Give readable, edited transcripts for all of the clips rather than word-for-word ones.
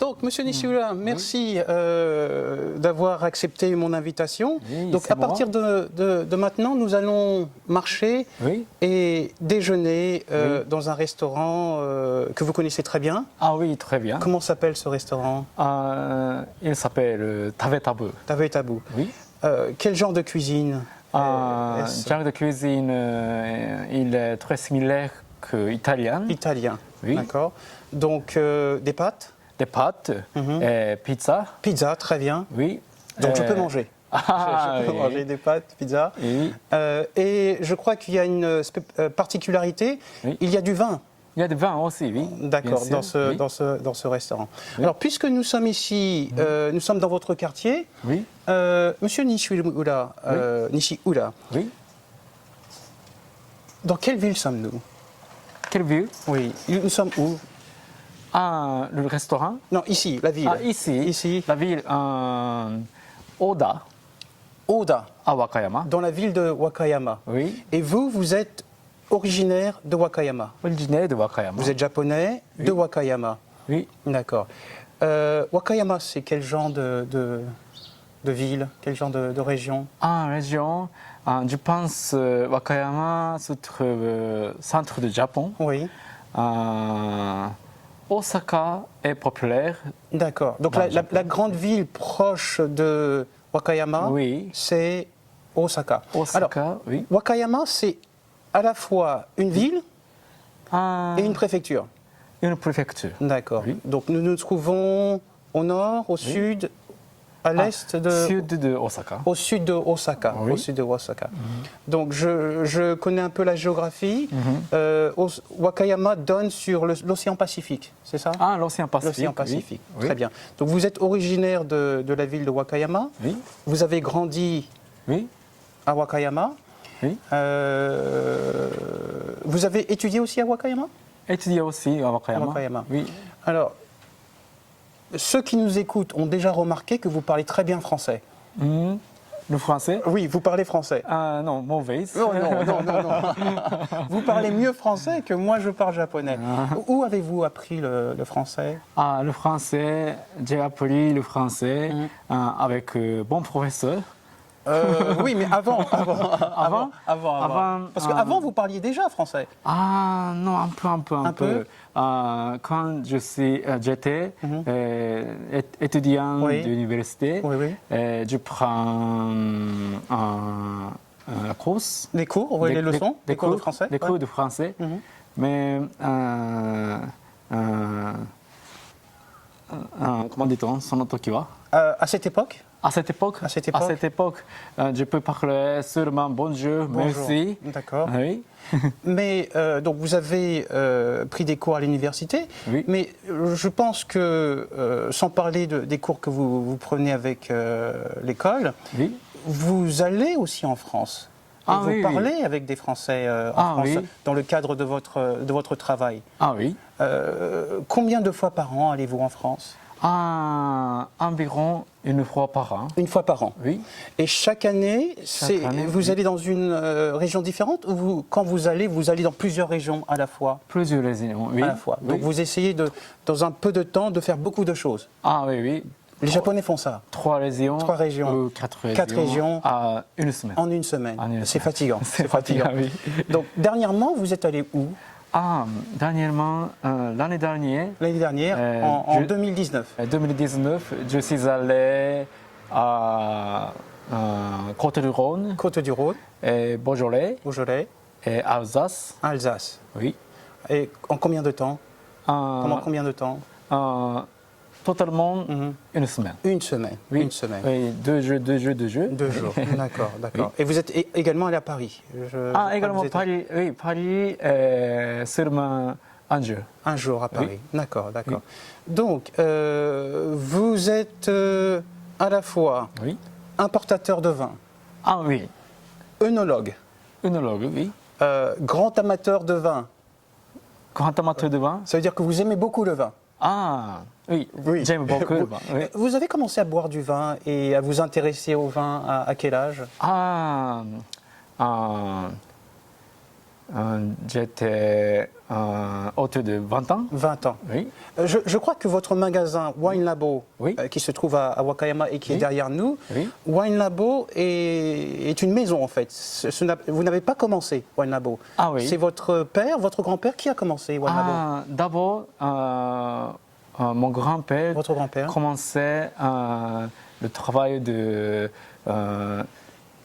Donc, Monsieur Nishiura, merci d'avoir accepté mon invitation. Oui, donc, à partir de maintenant, nous allons marcher et déjeuner dans un restaurant que vous connaissez très bien. Ah oui, très bien. Comment s'appelle ce restaurant? Il s'appelle Tavetabu. Tavetabu. Oui. Quel genre de cuisine? Genre de cuisine, il est très similaire que italien. Italien. Oui. D'accord. Donc, des pâtes? Des pâtes, et pizza. Pizza, très bien. Oui. Donc, je peux manger. Je peux manger des pâtes, pizza. Oui. Et je crois qu'il y a une particularité, il y a du vin. Il y a du vin aussi, oui. D'accord, dans ce restaurant. Oui. Alors, puisque nous sommes ici, nous sommes dans votre quartier, Oui. Monsieur Nishiura, Oui. dans quelle ville sommes-nous? Quelle ville? Oui, nous sommes où? Le restaurant? Non, ici, la ville. Ici. La ville, Oda. Oda. À Wakayama. Dans la ville de Wakayama. Oui. Et vous êtes originaire de Wakayama? Originaire de Wakayama. Vous êtes japonais de Wakayama? Oui. D'accord. Wakayama, c'est quel genre de ville? Quel genre de région? Région, je pense Wakayama se trouve centre du Japon. Oui. Osaka est populaire. D'accord. Donc la grande ville proche de Wakayama, c'est Osaka. Osaka, oui. Wakayama, c'est à la fois une ville et une préfecture. Une préfecture. D'accord. Oui. Donc nous nous trouvons au nord, au sud, à l'est de... Sud de Osaka. Au sud de Osaka. Oui. Au sud de Osaka. Donc je connais un peu la géographie. Wakayama donne sur l'océan Pacifique, c'est ça? L'océan Pacifique. L'océan Pacifique, oui. très bien. Donc vous êtes originaire de la ville de Wakayama. Oui. Vous avez grandi à Wakayama. Oui. Vous avez étudié aussi à Wakayama? Étudié aussi à Wakayama. Oui. Alors, ceux qui nous écoutent ont déjà remarqué que vous parlez très bien français. Le français? Oui, vous parlez français. Non, mauvais. Non. Vous parlez mieux français que moi je parle japonais. Où avez-vous appris le français? Le français, j'ai appris le français avec bon professeur. Oui, mais avant. Avant. Parce qu'avant, vous parliez déjà français. Non, un peu. Quand j'étais étudiant d'université, je prends la course. Les cours, les leçons, des cours de français. Des cours de français. Mais comment dit-on, son toki wa? À cette époque? À cette époque, je peux parler seulement bonjour. Merci. D'accord. Oui. Mais donc vous avez pris des cours à l'université, mais je pense que sans parler des cours que vous prenez avec l'école, vous allez aussi en France. Et vous parlez avec des Français en France dans le cadre de votre travail. Combien de fois par an allez-vous en France? Environ une fois par an. Une fois par an. Oui. Et chaque année, vous allez dans une région différente ou quand vous allez dans plusieurs régions à la fois? Plusieurs régions, oui. À la fois. Donc vous essayez dans un peu de temps de faire beaucoup de choses. Oui. Les Japonais font ça. 3 régions. 3 régions. 4 régions. 4 régions. Une semaine. En une semaine. C'est fatigant. C'est fatigant, oui. Donc dernièrement, vous êtes allé où? Dernièrement, l'année dernière. L'année dernière, en 2019. 2019, je suis allé à Côte-du-Rhône. Côte-du-Rhône. Et Beaujolais. Et Alsace. Alsace. Oui. Et en combien de temps? Pendant combien de temps? Totalement une semaine. Une semaine. Oui. Une semaine. Oui, 2 jours. 2 jours. D'accord. Oui. Et vous êtes également allé à Paris? Également Paris. Oui, Paris, seulement un jour. Un jour à Paris. Oui. D'accord. Oui. Donc, vous êtes à la fois importateur de vin. Oui. œnologue. Oui. Grand amateur de vin. Grand amateur de vin. Ça veut dire que vous aimez beaucoup le vin. Oui. J'aime beaucoup le vin. Oui. Vous avez commencé à boire du vin et à vous intéresser au vin à quel âge? J'étais autour de 20 ans. 20 ans. Oui. Je crois que votre magasin Wine Labo, Oui. qui se trouve à Wakayama et qui est Oui. derrière nous, Oui. Wine Labo est une maison en fait. Vous n'avez pas commencé Wine Labo. Ah oui. C'est votre père, votre grand-père qui a commencé Wine Labo. D'abord, mon grand-père Votre grand-père. commençait le travail de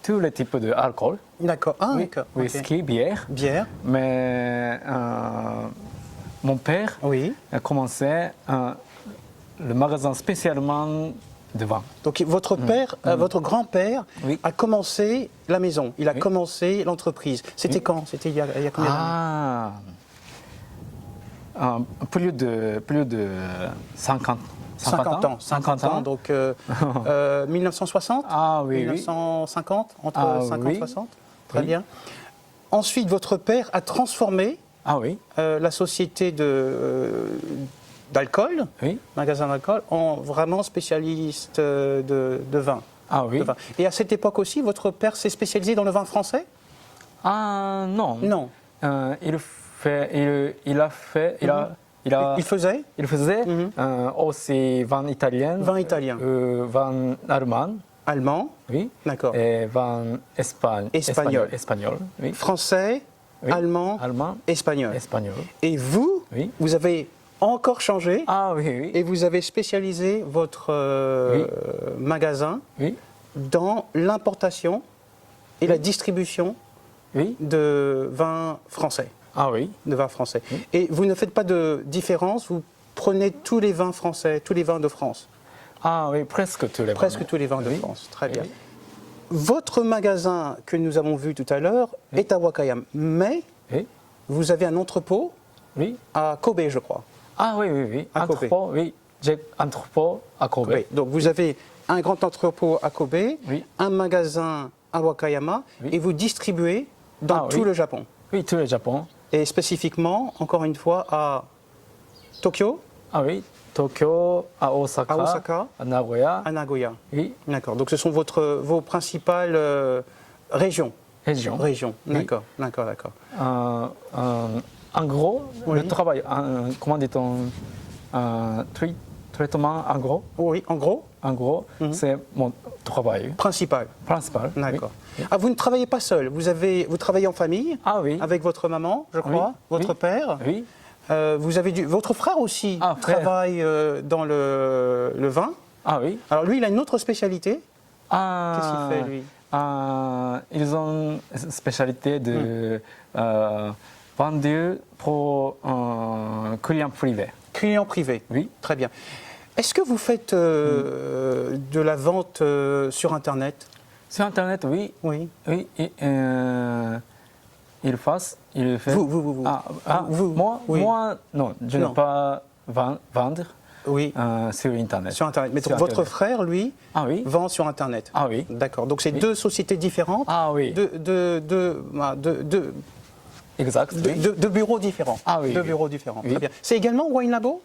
tous les types d'alcool. D'accord. Ah, Oui. d'accord. Whisky, Ok. bière. Bière. Mais mon père Oui. a commencé le magasin spécialement de vin. Donc votre père, votre grand-père Oui. a commencé la maison. Il a Oui. commencé l'entreprise. C'était Oui. quand? C'était il y a combien d'années? Plus de 50 50 ans. Donc 1960. Ah oui, oui. 1950, entre Ah, 50 oui. et 60. Très Oui. bien. Ensuite, votre père a transformé Ah oui, la société d'alcool, oui. magasin d'alcool, en vraiment spécialiste de vin. Ah oui. De vin. Et à cette époque aussi, votre père s'est spécialisé dans le vin français? Ah non. Non. Il faisait Mhm. aussi vin italien. Vin italien. Vin allemand. Allemand, Oui. d'accord. Et vin Espagnol. Espagnol. Oui. Français, Oui. allemand, Allemand. espagnol. Espagnol. Et vous, Oui. vous avez encore changé Ah oui, oui. et vous avez spécialisé votre magasin Oui. dans l'importation et la distribution Oui. de vins français. Ah oui. De vins français. Oui. Et vous ne faites pas de différence, vous prenez tous les vins français, tous les vins de France. Ah oui, presque tous les vins. Presque tous les vins de Oui. France. Très bien. Oui. Votre magasin que nous avons vu tout à l'heure est à Wakayama, mais Oui. vous avez un entrepôt Oui. à Kobe, je crois. Ah oui, oui, oui. À Kobe. Entrepôt, oui. J'ai entrepôt à Kobe. Oui. Donc vous avez un grand entrepôt à Kobe, Oui. un magasin à Wakayama, Oui. et vous distribuez dans Ah, tout oui. le Japon. Oui, tout le Japon. Et spécifiquement, encore une fois, à Tokyo, Ah oui, Tokyo, à Osaka, À Osaka. à Nagoya. à Nagoya. Oui, D'accord. Donc ce sont vos principales régions. région. Régions. Oui. D'accord, d'accord, d'accord. En gros, Oui. le travail, comment dit-on, traitement en gros, Oui, en gros, c'est mon travail principal. principal. oui. D'accord. Ah, vous ne travaillez pas seul. Vous travaillez en famille Ah oui. avec votre maman, je crois, Oui. votre Oui. père. Oui. Vous avez votre frère aussi Ah, frère. travaille dans le vin. Ah oui. Alors lui, il a une autre spécialité. Ah, Qu'est-ce qu'il fait, lui? Ils ont une spécialité de vendu pour clients privés. Client privé. Oui. Très bien. Est-ce que vous faites de la vente sur Internet? Sur Internet, oui. Oui. Oui. Il fait. Vous. Vous. Moi, Oui. moi, non, je Non. ne peux pas vendre Oui. sur Internet. Sur Internet. Mais Sur donc, votre Internet. frère, lui, Ah oui. vend sur Internet. Ah oui. D'accord. Donc c'est Oui. deux sociétés différentes. Ah oui. De Exact. Oui. de bureaux différents. Ah oui, De oui. bureaux différents. Oui. Très bien. C'est également Wine Labo?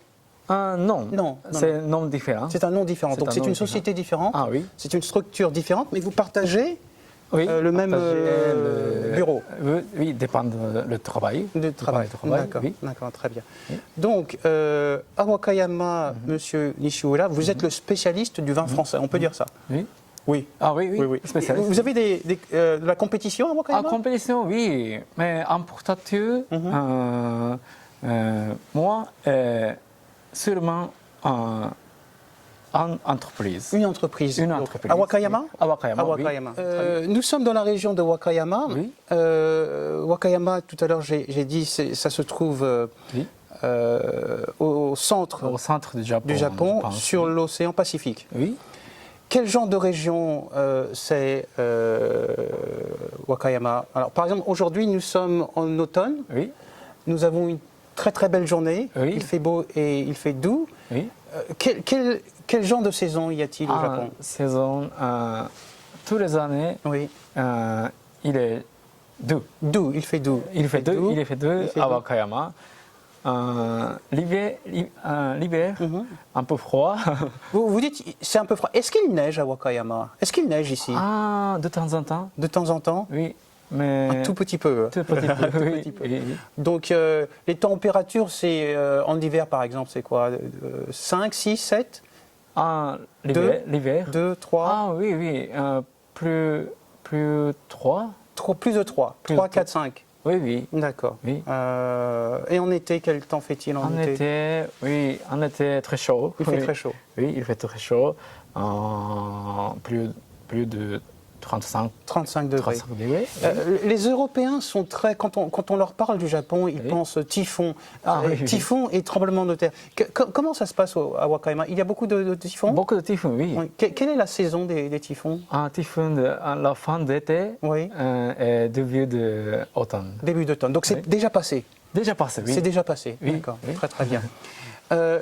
Non. Non, C'est un nom différent. C'est un nom différent. C'est Donc un c'est nom une différent. société différente. Ah oui. C'est une structure différente, mais vous partagez Oui. le même Partager bureau Oui, dépend le travail. de travail. D'accord, Oui. d'accord, très bien. Oui. Donc, à Wakayama, Monsieur Nishiura, vous êtes le spécialiste du vin français, on peut dire ça? Oui. Oui. Ah oui, oui. Oui, oui. Spécialiste. Vous avez de la compétition à En Wakayama? compétition, oui. Mais en portateur, moi, seulement en entreprise. Une entreprise. Une Donc, entreprise. à Wakayama? À Wakayama. À oui. Wakayama. Très bien. Nous sommes dans la région de Wakayama. Oui. Wakayama, tout à l'heure, j'ai dit, ça se trouve Oui. au centre Au centre du Japon. du Japon, je pense. sur l'océan Pacifique. Oui. Quel genre de région c'est Wakayama? Alors, par exemple, aujourd'hui, nous sommes en automne. Oui. Nous avons une très très belle journée. Oui. Il fait beau et il fait doux. Oui. Quel genre de saison y a-t-il au Japon? Saison, tous les années, Oui. il est doux. Doux, il fait doux. Il fait doux, Il fait à doux. Wakayama. L'hiver, Mhm. un peu froid. Vous dites, c'est un peu froid. Est-ce qu'il neige à Wakayama? Est-ce qu'il neige ici? De temps en temps. De temps en temps? Oui. mais Un tout petit peu. tout petit peu, Tout oui, petit peu. oui, oui. Donc, les températures, c'est en hiver, par exemple, c'est quoi 5, 6, 7 Ah, Deux. l'hiver. 2, 3 Ah oui, oui, plus 3. Plus de 3. Plus 3, de 4, 5. Oui, oui. D'accord. Oui. Et en été, quel temps fait-il en En été été, oui, en été très chaud. Il fait Oui. très chaud. Oui, il fait très chaud. Plus de 35 degrés. 35 degrés. Les Européens sont très, quand on leur parle du Japon, ils Oui. pensent typhon. Ah, oui, oui. Typhon et tremblement de terre. Comment ça se passe à Wakayama? Il y a beaucoup de typhons? Beaucoup de typhons, oui. Oui. Quelle est la saison des typhons? Un typhon à la fin d'été Oui. et début d'automne. Début d'automne. Donc c'est Oui. déjà passé. Déjà passé, oui. C'est déjà passé. Oui. D'accord. Oui. Très très bien.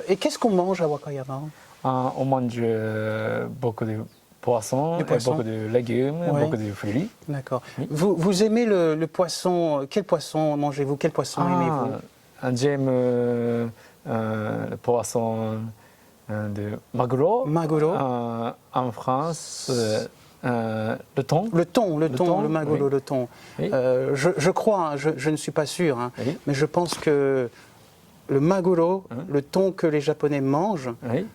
Et qu'est-ce qu'on mange à Wakayama? On mange beaucoup de poissons, Du poisson. et beaucoup de légumes, Oui. beaucoup de fruits. D'accord. Oui. Vous aimez le poisson? Quel poisson mangez-vous? Quel poisson aimez-vous? J'aime le poisson de maguro. Maguro. En France, le thon. Le thon, thon, le maguro, oui. le thon. Oui. Je crois, hein, je ne suis pas sûr, hein, Oui. mais je pense que le maguro, le thon que les Japonais mangent, Oui.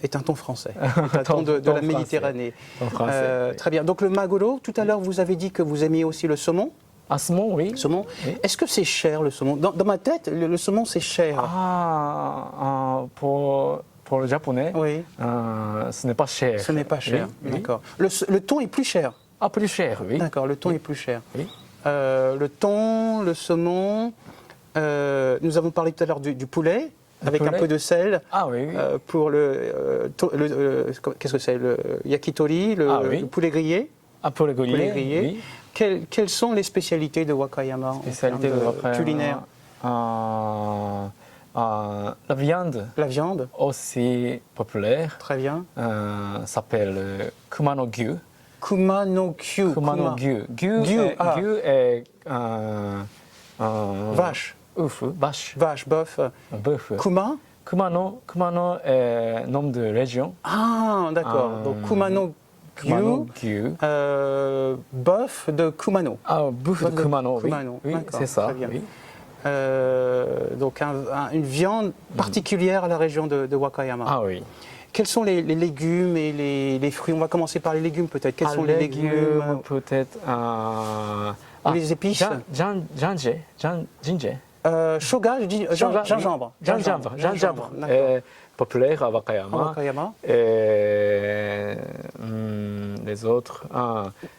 est un thon français, est un thon de Thon la français. Méditerranée. Thon français, oui. Très bien. Donc le maguro, tout à l'heure vous avez dit que vous aimiez aussi le saumon. Ah, saumon, oui. Saumon. Oui. Est-ce que c'est cher le saumon? Dans ma tête, le saumon c'est cher. Pour le japonais, Oui. ce n'est pas cher. Ce n'est pas cher. Oui, oui. D'accord. Le thon est plus cher. Ah, plus cher, oui. D'accord. Le thon est plus cher. Oui. Le thon, le saumon. Nous avons parlé tout à l'heure du poulet, avec un poulet. peu de sel. Ah oui, oui. Pour qu'est-ce que c'est? Le yakitori, le poulet grillé. Ah, pour le Poulet grillé. oui. Quelles sont les spécialités de Wakayama Spécialité en termes de Wakayama, culinaire? La viande La viande, aussi populaire très bien. s'appelle Kumano Gyu. Kuma no Kyu. Kumano Gyu. Gyu, Gyu est Vache. Vache. Vache, bœuf. Bœuf. Kuma? Kumano est nom de région. Ah, d'accord. Donc Kumano Kumano Gyu, Gyu. bœuf de Kumano. Ah, bœuf de Kumano, oui. Kumano, Oui, d'accord, c'est ça. très bien. Oui. Donc une viande particulière à la région de Wakayama. Ah oui. Quels sont les légumes et les fruits? On va commencer par les légumes peut-être. Quels sont les légumes? Peut-être. Les épices? Ginger. Shoga, gingembre. Gingembre. D'accord. Populaire à À Wakayama. Wakayama. Et les autres.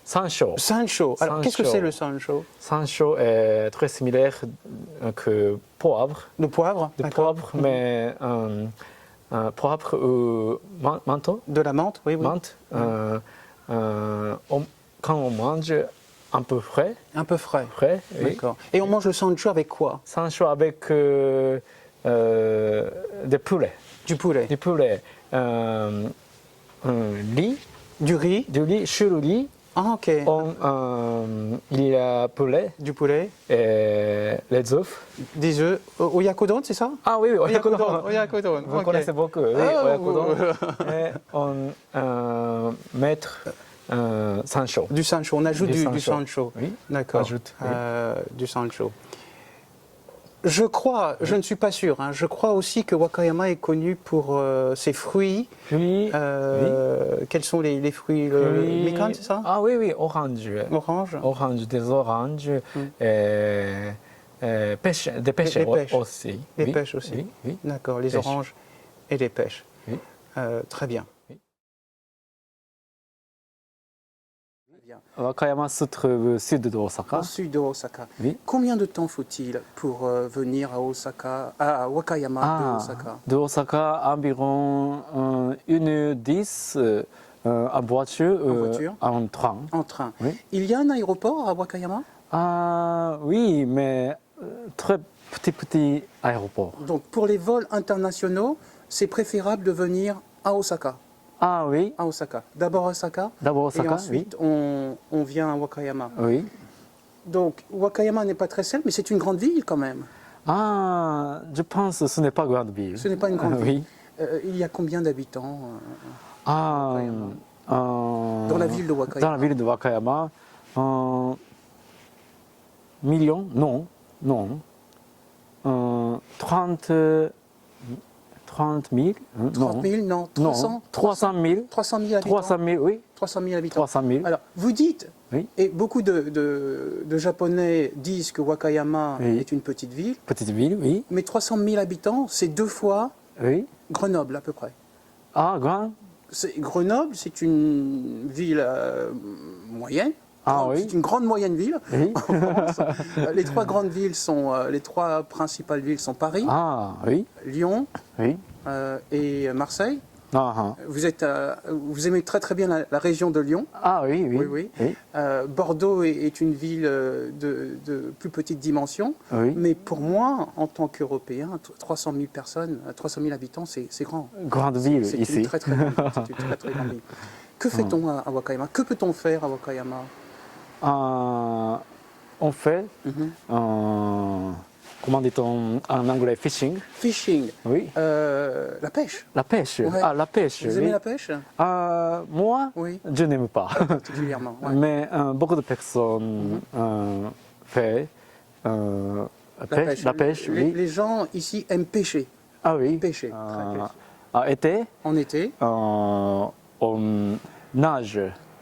Sancho. Sancho. Alors, qu'est-ce que Sancho. c'est le sancho? Sancho est très similaire que poivre. Le poivre. De d'accord. poivre, mais poivre ou menthe. De la menthe, oui, oui. Menthe. Quand on mange un peu frais. Un peu frais. Oui. D'accord. Et on mange le sancho avec quoi? Sancho avec des poulets. Du poulet. Du poulet. Riz. Du riz. Du riz sur le riz. Ah, ok. Il y a poulet Du poulet. et les œufs. Des œufs. Oyakodon, c'est ça? Ah oui, Oyakodon. Oyakodon. Vous ok. connaissez beaucoup, oui, Ah, oyakodon. Et on met sancho. Du sancho. On ajoute du sancho. Oui, D'accord. ajoute, oui. Du sancho. Je crois, je ne suis pas sûr, hein, je crois aussi que Wakayama est connu pour ses fruits. Puis, Quels sont les fruits? Le mikan, c'est ça? Ah oui, oui, orange. Orange. Orange, des oranges. Et pêche, des pêches Les pêches. aussi. Les Oui, pêches aussi. Oui, oui. D'accord, les Pêche. oranges et les pêches. Oui. Très bien. Oui. Bien. Wakayama se trouve au sud de Osaka. Au sud de Osaka. Oui. Combien de temps faut-il pour venir à Osaka, à Wakayama de Osaka? De Osaka, environ 1h10 en voiture, en train. En train. Oui. Il y a un aéroport à Wakayama? Oui, mais très petit aéroport. Donc pour les vols internationaux, c'est préférable de venir à Osaka. Ah oui, À Osaka. D'abord Osaka, d'abord et Osaka, ensuite on vient à Wakayama. oui. Donc Wakayama n'est pas très celle, mais c'est une grande ville quand même. Je pense que ce n'est pas grande ville. Ce n'est pas une grande ville. Oui. Il y a combien d'habitants Dans dans la ville de Wakayama? Dans la ville de Wakayama, millions, non, non. 30 000, 30 000, non, 300, 300 000. 300 000 habitants. 300 000, oui. 300 000 habitants. 300 000. Alors, vous dites, Oui. et beaucoup de Japonais disent que Wakayama Oui. est une petite ville, Petite ville, oui. mais 300 000 habitants, c'est 2 fois Oui. Grenoble à peu près. Ah, grand. Grenoble, c'est une ville moyenne. Ah oui. C'est une grande moyenne ville. Oui. en France. Les 3 grandes villes sont, les 3 principales villes sont Paris, Ah, oui. Lyon Oui. et Marseille. Ah, Vous aimez très très bien la région de Lyon. ah, oui, oui. Oui, oui. Bordeaux est une ville de plus petite dimension, Oui. mais pour moi, en tant qu'Européen, 300 000 personnes, 300 000 habitants, c'est grand. Grande ville C'est ici. une très très grande ville. C'est une très, très grande ville. Que fait-on à Wakayama? Que peut-on faire à Wakayama? On fait, Mhm. comment dit-on en anglais, fishing. Fishing, Oui. la pêche. La pêche. Ouais. Ah, la pêche. Vous oui. aimez la pêche? Moi, Oui, je n'aime pas. particulièrement. Ouais. Mais beaucoup de personnes font la pêche, oui. Les gens ici aiment pêcher. Ah oui. Pêcher. Très pêche. À été, En été. on nage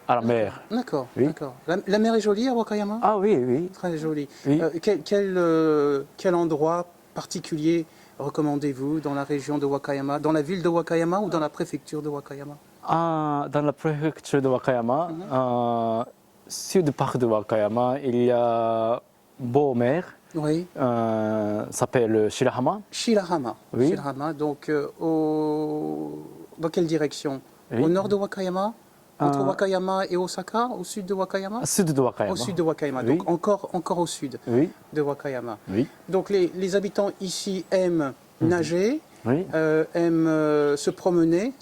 à la mer. D'accord, Oui. d'accord. La mer est jolie à Wakayama? Ah oui, oui. Très jolie. Oui. Quel endroit particulier recommandez-vous dans la région de Wakayama, dans la ville de Wakayama ou dans la préfecture de Wakayama? Dans la préfecture de Wakayama, sud parc de Wakayama, il y a beau mer, Oui. s'appelle Shirahama. Shirahama. Oui. Shirahama, donc dans quelle direction? Oui. Au nord de Wakayama? Entre Wakayama et Osaka? Au sud de Wakayama? Sud de Wakayama. Au sud de Wakayama, Oui. donc encore au sud Oui, de Wakayama. oui, Donc les habitants ici aiment nager, oui. aiment se promener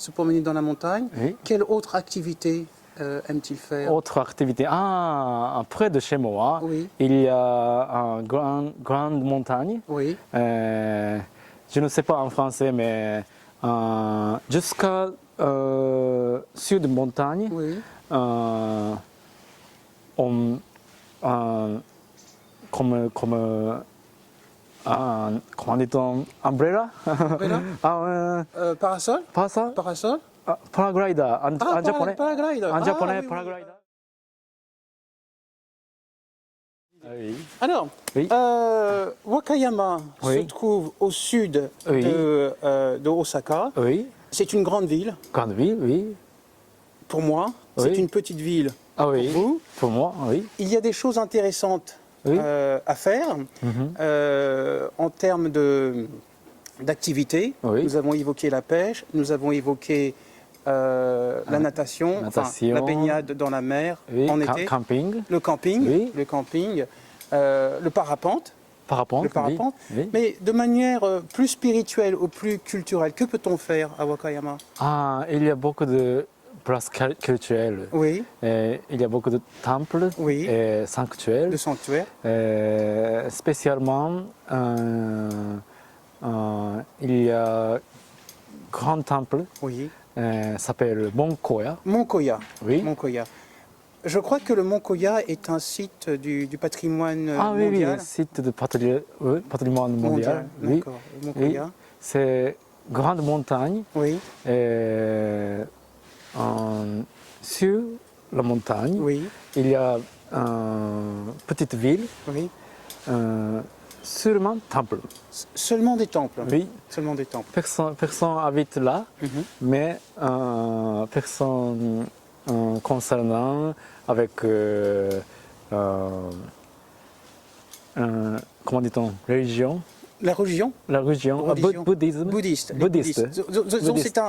dans la montagne. Oui. Quelle autre activité aiment-ils faire? Autre activité. Près de chez moi, Oui. il y a une grande montagne. Oui, Je ne sais pas en français, mais jusqu'à sud de montagne, oui. on, comme comment dit-on, umbrella? Umbrella? Parasol? Pas ça? Parasol? Paraglider en japonais. Paraglider. En japonais, oui, oui. paraglider. Oui. Alors, Oui. Wakayama se Oui. trouve au sud Oui. de Osaka. Oui. C'est une grande ville Grande ville, oui. pour moi. Oui. C'est une petite ville Ah oui. pour vous. Pour moi, oui. Il y a des choses intéressantes Oui. à faire en termes d'activité. Oui. Nous avons évoqué la pêche, nous avons évoqué la natation, natation. la baignade dans la mer Oui. en été, Camping. le camping, Oui. le parapente. Parapente. Le parapente. Oui. Oui. Mais de manière plus spirituelle ou plus culturelle, que peut-on faire à Wakayama? Il y a beaucoup de places culturelles. Oui, Il y a beaucoup de temples Oui. et sanctuaires. le sanctuaire. Spécialement, il y a grand temple Oui. s'appelle Mont Koya. Mont Koya. Oui. Mont Koya. Je crois que le Mont Koya est un site du patrimoine Oui, mondial. site de patrimoine mondial. Oui. D'accord. Le Mont Oui. Koya. C'est grande montagne. Oui. Sur la montagne, Oui. il y a une petite ville, Oui. seulement temple. Seulement des temples. Oui. Seulement des temples. Personne habite là, Mhm. mais personne concernant avec comment dit-on, religion. La religion? La religion, Religion. bouddhisme. Bouddhiste. les Bouddhiste. bouddhistes.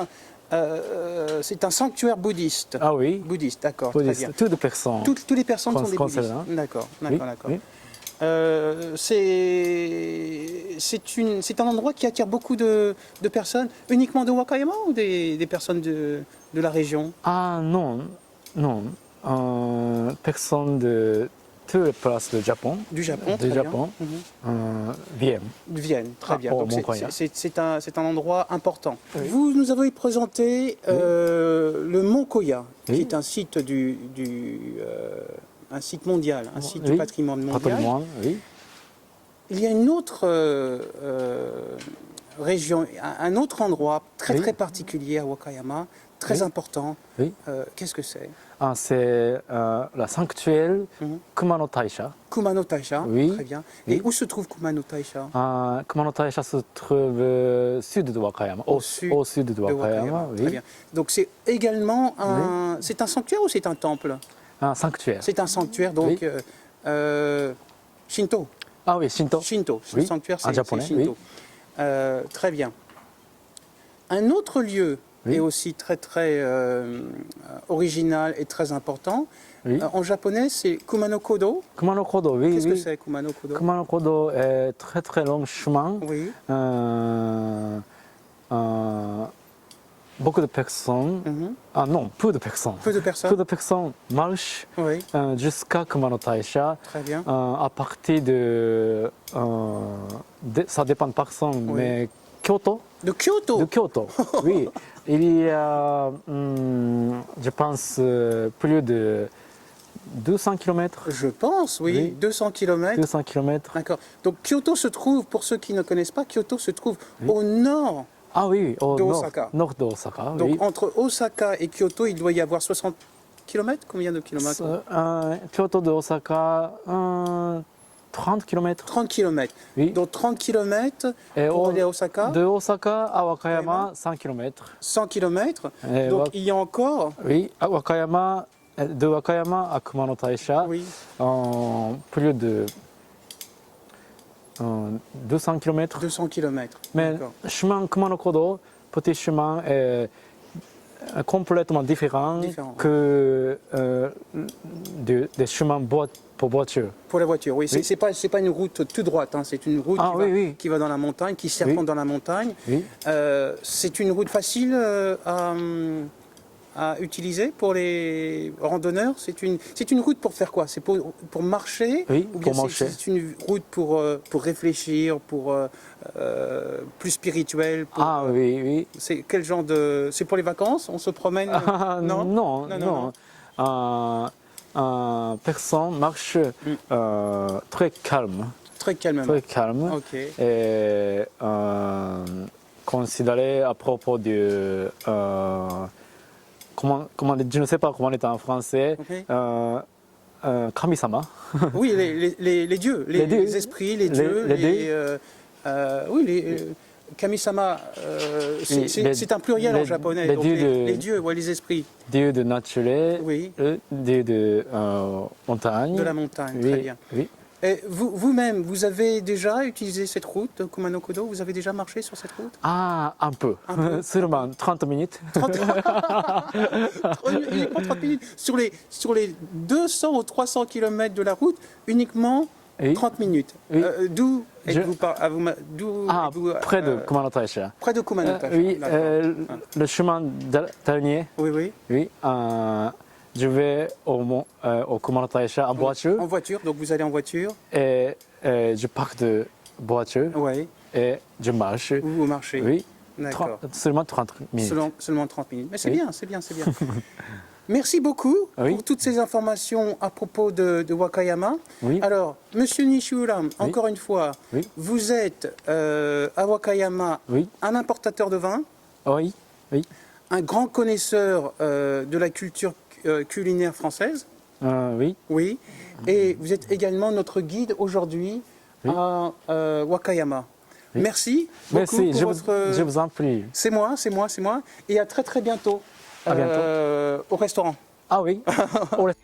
C'est un sanctuaire bouddhiste. Ah oui, Bouddhiste, d'accord. Très bouddhiste. bien. Toutes les personnes. Toutes les personnes sont des bouddhistes. concernant. D'accord, Oui, d'accord. oui. C'est un endroit qui attire beaucoup de personnes, uniquement de Wakayama ou des personnes de la région? Non, non. Personne de toutes les places du Japon. Du Japon, Du très Japon bien. Mhm. viennent. De Vienne, très bien. au Donc Mont Koya. c'est un endroit important. Oui. Vous nous avez présenté le Mont Koya, qui Oui. est un site un site mondial, un site Oui. du patrimoine mondial. Patrimoine, oui. Il y a une autre région, un autre endroit très Oui. très particulier à Wakayama, très Oui. important. Oui. Qu'est-ce que c'est? Ah, c'est la sanctuaire Kumano Taisha. Kumano Taisha, Oui. très bien. Oui. Et où se trouve Kumano Taisha? Kumano Taisha se trouve au sud de Wakayama. Au sud de Wakayama, oui. Très bien. Donc c'est également c'est un sanctuaire ou c'est un temple? Un sanctuaire. C'est un sanctuaire, donc Oui. Shinto. Ah oui, Shinto. Shinto, Oui. sanctuaire, En c'est japonais, Shinto. Très bien. Un autre lieu Oui. est aussi très très original et très important. Oui. En japonais, c'est Kumano Kodo. Kumano Kodo, oui. Qu'est-ce oui. que c'est Kumano Kodo? Kumano Kodo est très très long chemin. Oui. Beaucoup de personnes, non, peu de personnes. Peu de personnes. Peu de personnes marchent Oui. jusqu'à Kumano Taisha. Très bien. À partir ça dépend de personne, Oui. mais Kyoto. De Kyoto. De Kyoto, oui. Il y a, je pense, plus de 200 km. Je pense, oui. Oui. 200 km. 200 km. D'accord. Donc Kyoto se trouve, pour ceux qui ne connaissent pas, Kyoto se trouve au nord. Ah oui, au d'Osaka. nord d'Osaka. Donc Oui. entre Osaka et Kyoto, il doit y avoir 60 km. Combien de kilomètres? Kyoto de Osaka, 30 km. 30 km. Oui. Donc 30 km Et pour aller à Osaka, de Osaka à Wakayama, 100 km. 100 km. Et Donc il y a encore, Oui, à Wakayama, de Wakayama à Kumano Taisha, oui, plus de 200 km. 200 km. Mais chemin Kumano Kodo, petit chemin, est complètement différent que des chemins pour voiture. Pour la voiture, oui. Oui. C'est pas une route toute droite, hein. C'est une route qui va dans la montagne, qui serpente dans la montagne. Oui. C'est une route facile à utiliser pour les randonneurs. C'est une route pour faire quoi? C'est pour marcher? Oui, ou bien pour marcher. C'est une route pour réfléchir, pour plus spirituel? Ah oui, oui. C'est quel genre de... C'est pour les vacances? On se promène? Non. Personne marche très calme. Très calmement. Très calme. Ok. Et considéré à propos de... je ne sais pas comment on est en français. Ok. Kami-sama. Oui, les dieux, les esprits, les dieux. Kami-sama, c'est un pluriel en japonais. Les donc dieux les dieux, ouais, les esprits. Dieu de nature, Oui. Dieu de montagne. De la montagne, Oui, très bien. Oui. Et vous-même, vous avez déjà utilisé cette route, Kumano Kodo? Vous avez déjà marché sur cette route? Ah, un peu. Seulement 30 minutes. 30 uniquement 30 minutes. Sur les 200 ou 300 km de la route, uniquement 30 minutes. Oui. D'où êtes-vous Près de Kumano Taisha. Près de Kumano Taisha. Oui, le chemin dernier. Oui. Oui. Je vais au Kumano Taisha en voiture. En voiture, donc vous allez en voiture. Et je pars de voiture. Oui. Et je marche. Vous marchez. Oui. D'accord. Seulement 30 minutes. Seulement 30 minutes. Mais c'est bien, c'est bien. Merci beaucoup pour toutes ces informations à propos de Wakayama. Oui. Alors, Monsieur Nishiura, encore une fois, vous êtes à Wakayama un importateur de vin, Oui. un grand connaisseur de la culture culinaire française. Oui. Oui. Et vous êtes également notre guide aujourd'hui à Wakayama. Oui. Merci beaucoup pour votre... Je vous en prie. C'est moi. Et à très très bientôt. À bientôt. Au restaurant. Ah oui, au restaurant.